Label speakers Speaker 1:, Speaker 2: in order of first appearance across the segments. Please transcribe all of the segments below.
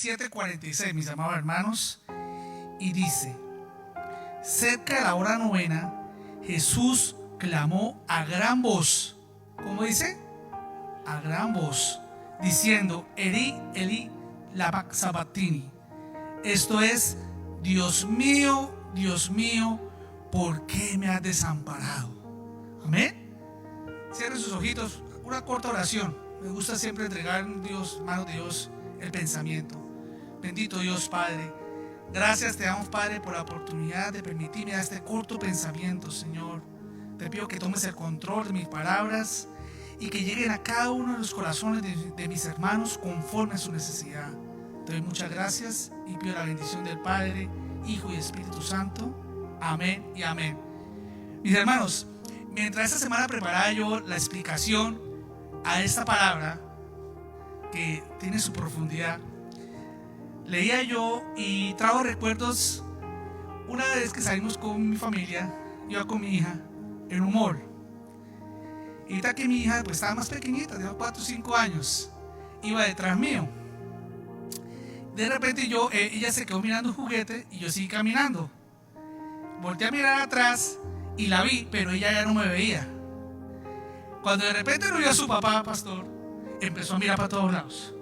Speaker 1: 7:46, mis amados hermanos, y dice: cerca de la hora novena, Jesús clamó a gran voz. ¿Cómo dice? A gran voz, diciendo: Eli, Eli, lama sabachthani. Esto es: Dios mío, ¿por qué me has desamparado? Amén. Cierren sus ojitos. Una corta oración. Me gusta siempre entregar en Dios, manos de Dios, el pensamiento. Bendito Dios Padre, gracias te damos, Padre, por la oportunidad de permitirme dar este corto pensamiento, Señor. Te pido que tomes el control de mis palabras y que lleguen a cada uno de los corazones de mis hermanos conforme a su necesidad. Te doy muchas gracias y pido la bendición del Padre, Hijo y Espíritu Santo. Amén y amén. Mis hermanos, mientras esta semana preparaba yo la explicación a esta palabra que tiene su profundidad, leía yo y trajo recuerdos. Una vez que salimos con mi familia, iba con mi hija en un mall. Y ahorita que mi hija pues estaba más pequeñita, de 4 o 5 años, iba detrás mío. De repente ella se quedó mirando un juguete y yo seguí caminando. Volteé a mirar atrás y la vi, pero ella ya no me veía. Cuando de repente no vio a su papá, pastor, empezó a mirar para todos lados.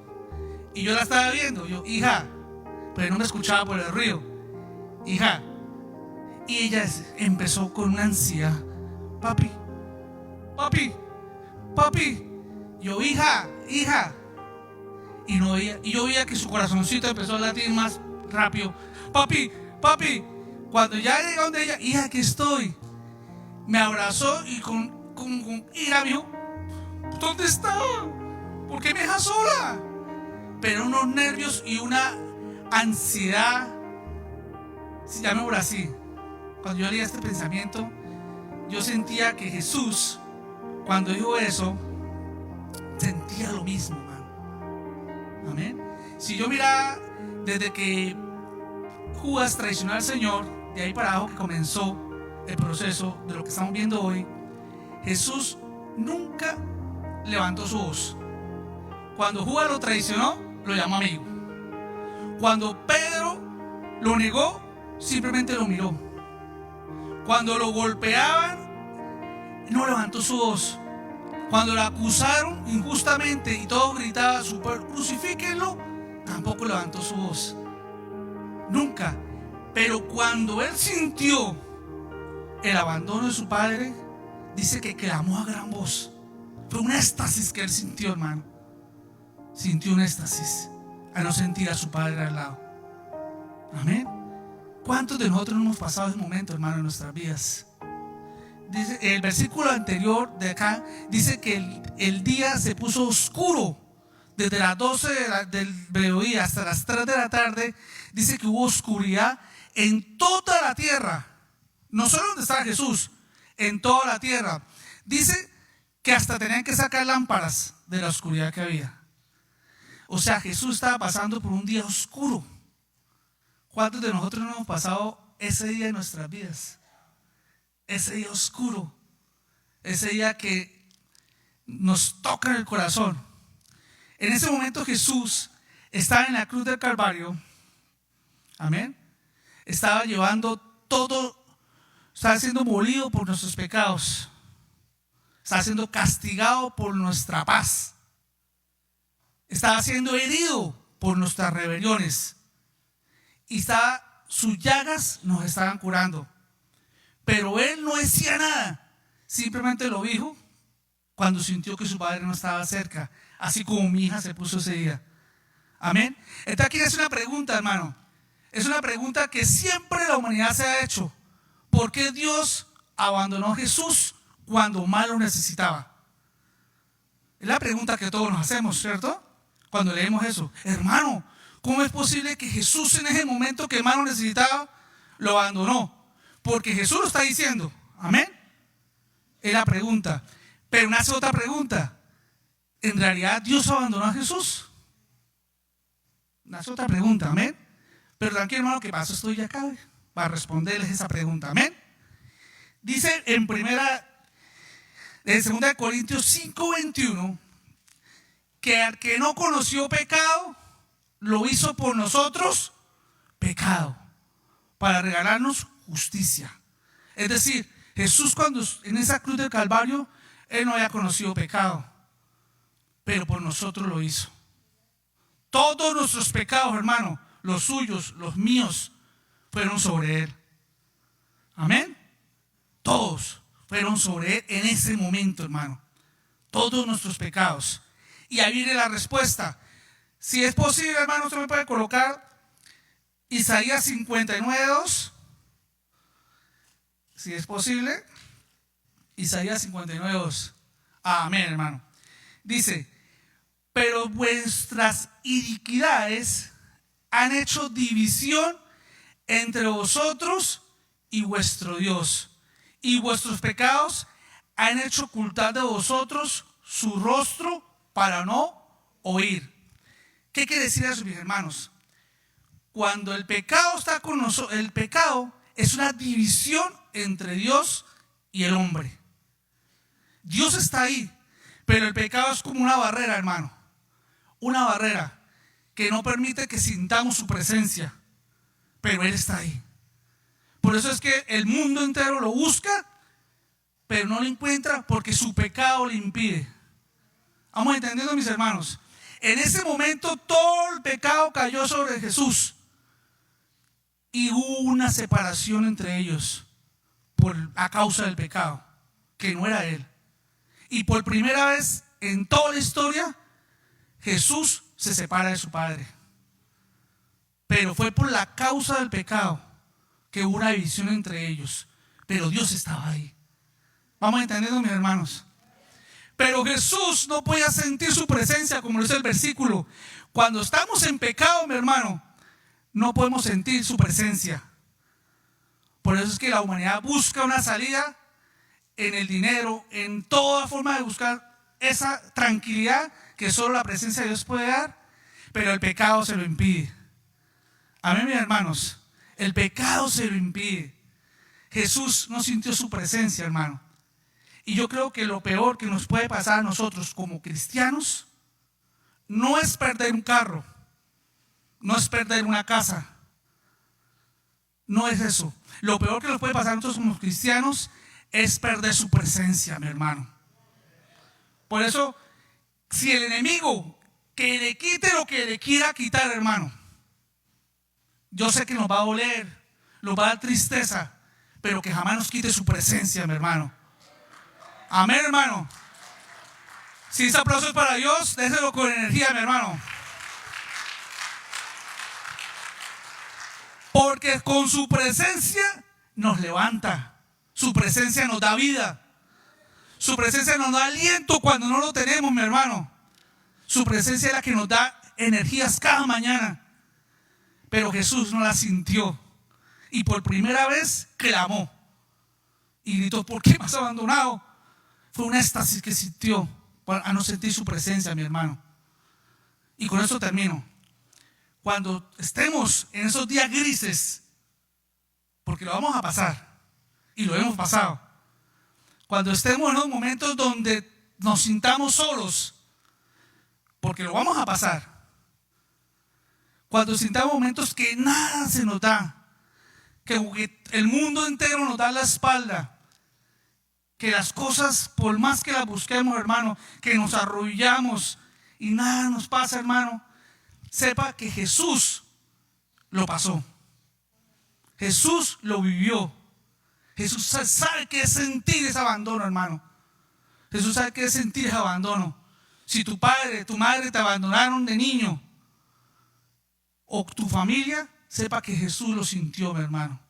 Speaker 1: Y yo la estaba viendo, yo: hija, pero no me escuchaba por el ruido. Hija. Y ella empezó con una ansiedad: papi, papi, papi. Yo: hija. Y no veía, y yo veía que su corazoncito empezó a latir más rápido: papi, papi. Cuando ya llegó donde ella: hija, aquí estoy. Me abrazó y con ira me dijo: ¿dónde está? ¿Por qué me deja sola? Pero unos nervios y una ansiedad, llamémoslo así. Cuando yo leía este pensamiento, yo sentía que Jesús, cuando dijo eso, sentía lo mismo, hermano. Amén. Si yo miraba desde que Judas traicionó al Señor, de ahí para abajo que comenzó el proceso de lo que estamos viendo hoy, Jesús nunca levantó su voz. Cuando Judas lo traicionó, lo llamó amigo. Cuando Pedro lo negó, simplemente lo miró. Cuando lo golpeaban, no levantó su voz. Cuando lo acusaron injustamente y todos gritaban: crucifíquenlo, tampoco levantó su voz. Nunca. Pero cuando él sintió el abandono de su padre, dice que clamó a gran voz. Fue un éxtasis que él sintió, hermano. Sintió un éxtasis al no sentir a su padre al lado. Amén. ¿Cuántos de nosotros no hemos pasado ese momento, hermano, en nuestras vidas? Dice, el versículo anterior de acá dice que el día se puso oscuro. Desde las 12 del mediodía hasta las 3 de la tarde, dice que hubo oscuridad en toda la tierra. No solo donde estaba Jesús, en toda la tierra. Dice que hasta tenían que sacar lámparas de la oscuridad que había. O sea, Jesús estaba pasando por un día oscuro. ¿Cuántos de nosotros no hemos pasado ese día en nuestras vidas? Ese día oscuro, ese día que nos toca en el corazón. En ese momento Jesús estaba en la cruz del Calvario. Amén. Estaba llevando todo, estaba siendo molido por nuestros pecados, estaba siendo castigado por nuestra paz, estaba siendo herido por nuestras rebeliones y sus llagas nos estaban curando. Pero él no decía nada, simplemente lo dijo cuando sintió que su padre no estaba cerca, así como mi hija se puso ese día. Amén. Esta aquí es una pregunta, hermano. Es una pregunta que siempre la humanidad se ha hecho. ¿Por qué Dios abandonó a Jesús cuando más lo necesitaba? Es la pregunta que todos nos hacemos, ¿cierto? Cuando leemos eso. Hermano, ¿cómo es posible que Jesús en ese momento que más lo necesitaba, lo abandonó? Porque Jesús lo está diciendo. Amén. Es la pregunta. Pero nace otra pregunta. ¿En realidad Dios abandonó a Jesús? Nace otra pregunta. Amén. Pero tranquilo, hermano, que paso estoy acá para responderles esa pregunta. Amén. Dice en 2 Corintios 5:21 que al que no conoció pecado, lo hizo por nosotros pecado, para regalarnos justicia. Es decir, Jesús cuando en esa cruz del Calvario, Él no había conocido pecado, pero por nosotros lo hizo. Todos nuestros pecados, hermano, los suyos, los míos, fueron sobre Él. Amén. Todos fueron sobre Él en ese momento, hermano. Todos nuestros pecados. Y ahí viene la respuesta. Si es posible, hermano, usted me puede colocar Isaías 59:2. Si es posible, Isaías 59:2. Amén, hermano. Dice: pero vuestras iniquidades han hecho división entre vosotros y vuestro Dios, y vuestros pecados han hecho ocultar de vosotros su rostro para no oír. ¿Qué quiere decir eso, mis hermanos? Cuando el pecado está con nosotros, el pecado es una división entre Dios y el hombre. Dios está ahí, pero el pecado es como una barrera, hermano. Una barrera que no permite que sintamos su presencia, pero Él está ahí. Por eso es que el mundo entero lo busca, pero no lo encuentra porque su pecado le impide. ¿Vamos entendiendo, mis hermanos? En ese momento todo el pecado cayó sobre Jesús y hubo una separación entre ellos a causa del pecado, que no era Él. Y por primera vez en toda la historia, Jesús se separa de su Padre. Pero fue por la causa del pecado que hubo una división entre ellos. Pero Dios estaba ahí. ¿Vamos entendiendo, mis hermanos? Pero Jesús no podía sentir su presencia, como dice el versículo. Cuando estamos en pecado, mi hermano, no podemos sentir su presencia. Por eso es que la humanidad busca una salida en el dinero, en toda forma de buscar esa tranquilidad que solo la presencia de Dios puede dar, pero el pecado se lo impide. Amén, mis hermanos. El pecado se lo impide. Jesús no sintió su presencia, hermano. Y yo creo que lo peor que nos puede pasar a nosotros como cristianos no es perder un carro, no es perder una casa, no es eso. Lo peor que nos puede pasar a nosotros como cristianos es perder su presencia, mi hermano. Por eso, si el enemigo que le quite lo que le quiera quitar, hermano, yo sé que nos va a doler, nos va a dar tristeza, pero que jamás nos quite su presencia, mi hermano. Amén, hermano. Si ese aplauso es para Dios, déselo con energía, mi hermano. Porque con su presencia nos levanta. Su presencia nos da vida. Su presencia nos da aliento cuando no lo tenemos, mi hermano. Su presencia es la que nos da energías cada mañana. Pero Jesús no la sintió. Y por primera vez clamó. Y gritó: ¿por qué me has abandonado? Fue un éxtasis que sintió a no sentir su presencia, mi hermano. Y con eso termino. Cuando estemos en esos días grises, porque lo vamos a pasar, y lo hemos pasado. Cuando estemos en los momentos donde nos sintamos solos, porque lo vamos a pasar. Cuando sintamos momentos que nada se nos da, que el mundo entero nos da la espalda, que las cosas, por más que las busquemos, hermano, que nos arrullamos y nada nos pasa, hermano, sepa que Jesús lo pasó. Jesús lo vivió. Jesús sabe qué es sentir ese abandono, hermano. Jesús sabe qué es sentir ese abandono. Si tu padre, tu madre te abandonaron de niño, o tu familia, sepa que Jesús lo sintió, mi hermano.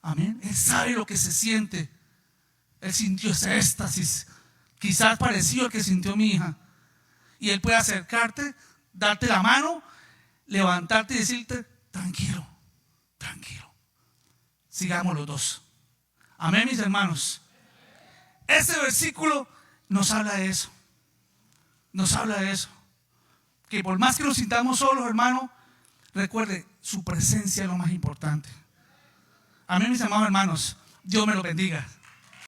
Speaker 1: Amén. Él sabe lo que se siente. Él sintió ese éxtasis, quizás parecido al que sintió mi hija. Y Él puede acercarte, darte la mano, levantarte y decirte: tranquilo, tranquilo. Sigamos los dos. Amén, mis hermanos. Este versículo nos habla de eso. Nos habla de eso. Que por más que nos sintamos solos, hermano, recuerde, su presencia es lo más importante. Amén, mis amados hermanos. Dios me lo bendiga.